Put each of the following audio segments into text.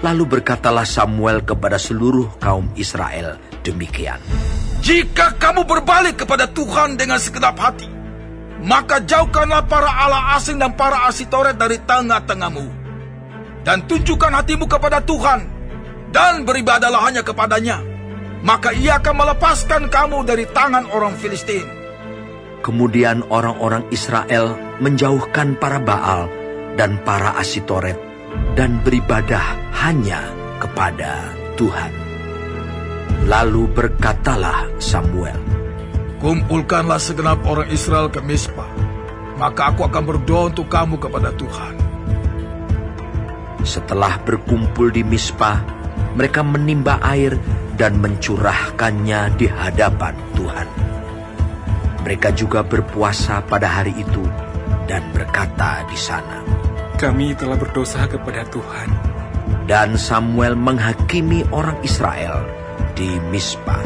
Lalu berkatalah Samuel kepada seluruh kaum Israel demikian. Jika kamu berbalik kepada Tuhan dengan segenap hati, maka jauhkanlah para allah asing dan para Asitoret dari tengah-tengahmu. Dan tunjukkan hatimu kepada Tuhan, dan beribadahlah hanya kepadanya. Maka ia akan melepaskan kamu dari tangan orang Filistin. Kemudian orang-orang Israel menjauhkan para Baal dan para Asitoret, dan beribadah hanya kepada Tuhan. Lalu berkatalah Samuel, kumpulkanlah segenap orang Israel ke Mispa, maka aku akan berdoa untuk kamu kepada Tuhan. Setelah berkumpul di Mispa, mereka menimba air dan mencurahkannya di hadapan Tuhan. Mereka juga berpuasa pada hari itu dan berkata di sana, kami telah berdosa kepada Tuhan. Dan Samuel menghakimi orang Israel di Mispa.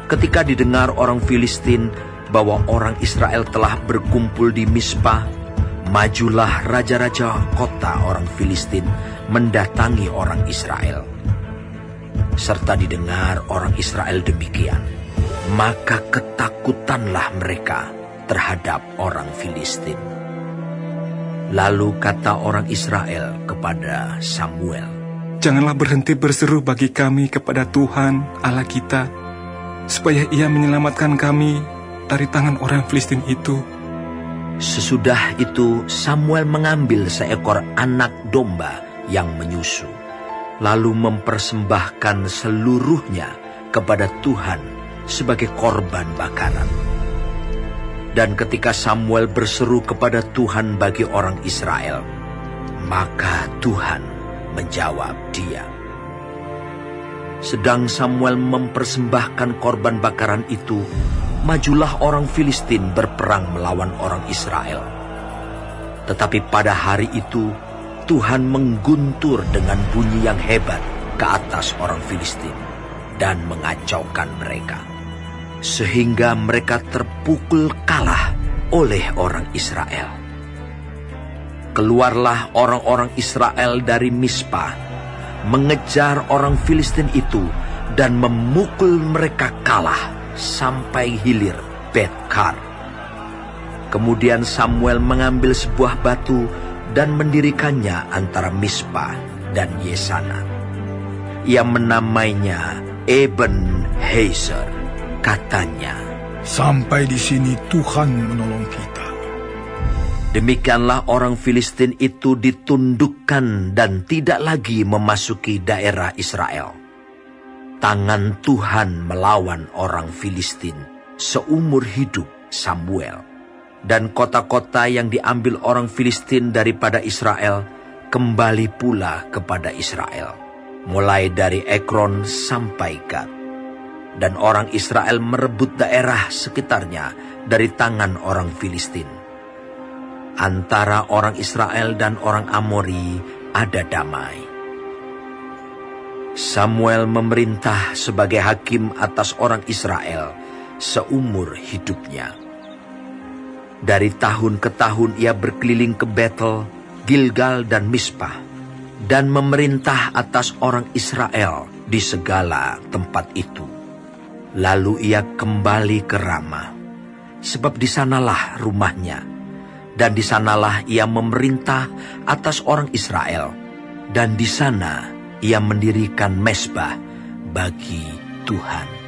Ketika didengar orang Filistin bahwa orang Israel telah berkumpul di Mispa, majulah raja-raja kota orang Filistin mendatangi orang Israel. Serta didengar orang Israel demikian, maka ketakutanlah mereka terhadap orang Filistin. Lalu kata orang Israel kepada Samuel, janganlah berhenti berseru bagi kami kepada Tuhan Allah kita, supaya ia menyelamatkan kami dari tangan orang Filistin itu. Sesudah itu Samuel mengambil seekor anak domba yang menyusu, lalu mempersembahkan seluruhnya kepada Tuhan sebagai korban bakaran. Dan ketika Samuel berseru kepada Tuhan bagi orang Israel, maka Tuhan menjawab dia. Sedang Samuel mempersembahkan korban bakaran itu, majulah orang Filistin berperang melawan orang Israel. Tetapi pada hari itu, Tuhan mengguntur dengan bunyi yang hebat ke atas orang Filistin dan mengacaukan mereka, sehingga mereka terpukul kalah oleh orang Israel. Keluarlah orang-orang Israel dari Mispa, mengejar orang Filistin itu dan memukul mereka kalah sampai hilir Bet-kar. Kemudian Samuel mengambil sebuah batu dan mendirikannya antara Mispa dan Yesana. Ia menamainya Eben-Hezer. Katanya, sampai di sini Tuhan menolong kita. Demikianlah orang Filistin itu ditundukkan dan tidak lagi memasuki daerah Israel. Tangan Tuhan melawan orang Filistin seumur hidup Samuel. Dan kota-kota yang diambil orang Filistin daripada Israel kembali pula kepada Israel, mulai dari Ekron sampai Gad. Dan orang Israel merebut daerah sekitarnya dari tangan orang Filistin. Antara orang Israel dan orang Amori ada damai. Samuel memerintah sebagai hakim atas orang Israel seumur hidupnya. Dari tahun ke tahun ia berkeliling ke Betel, Gilgal dan Mispa, dan memerintah atas orang Israel di segala tempat itu. Lalu ia kembali ke Rama, sebab di sanalah rumahnya, dan di sanalah ia memerintah atas orang Israel, dan di sana ia mendirikan mezbah bagi Tuhan.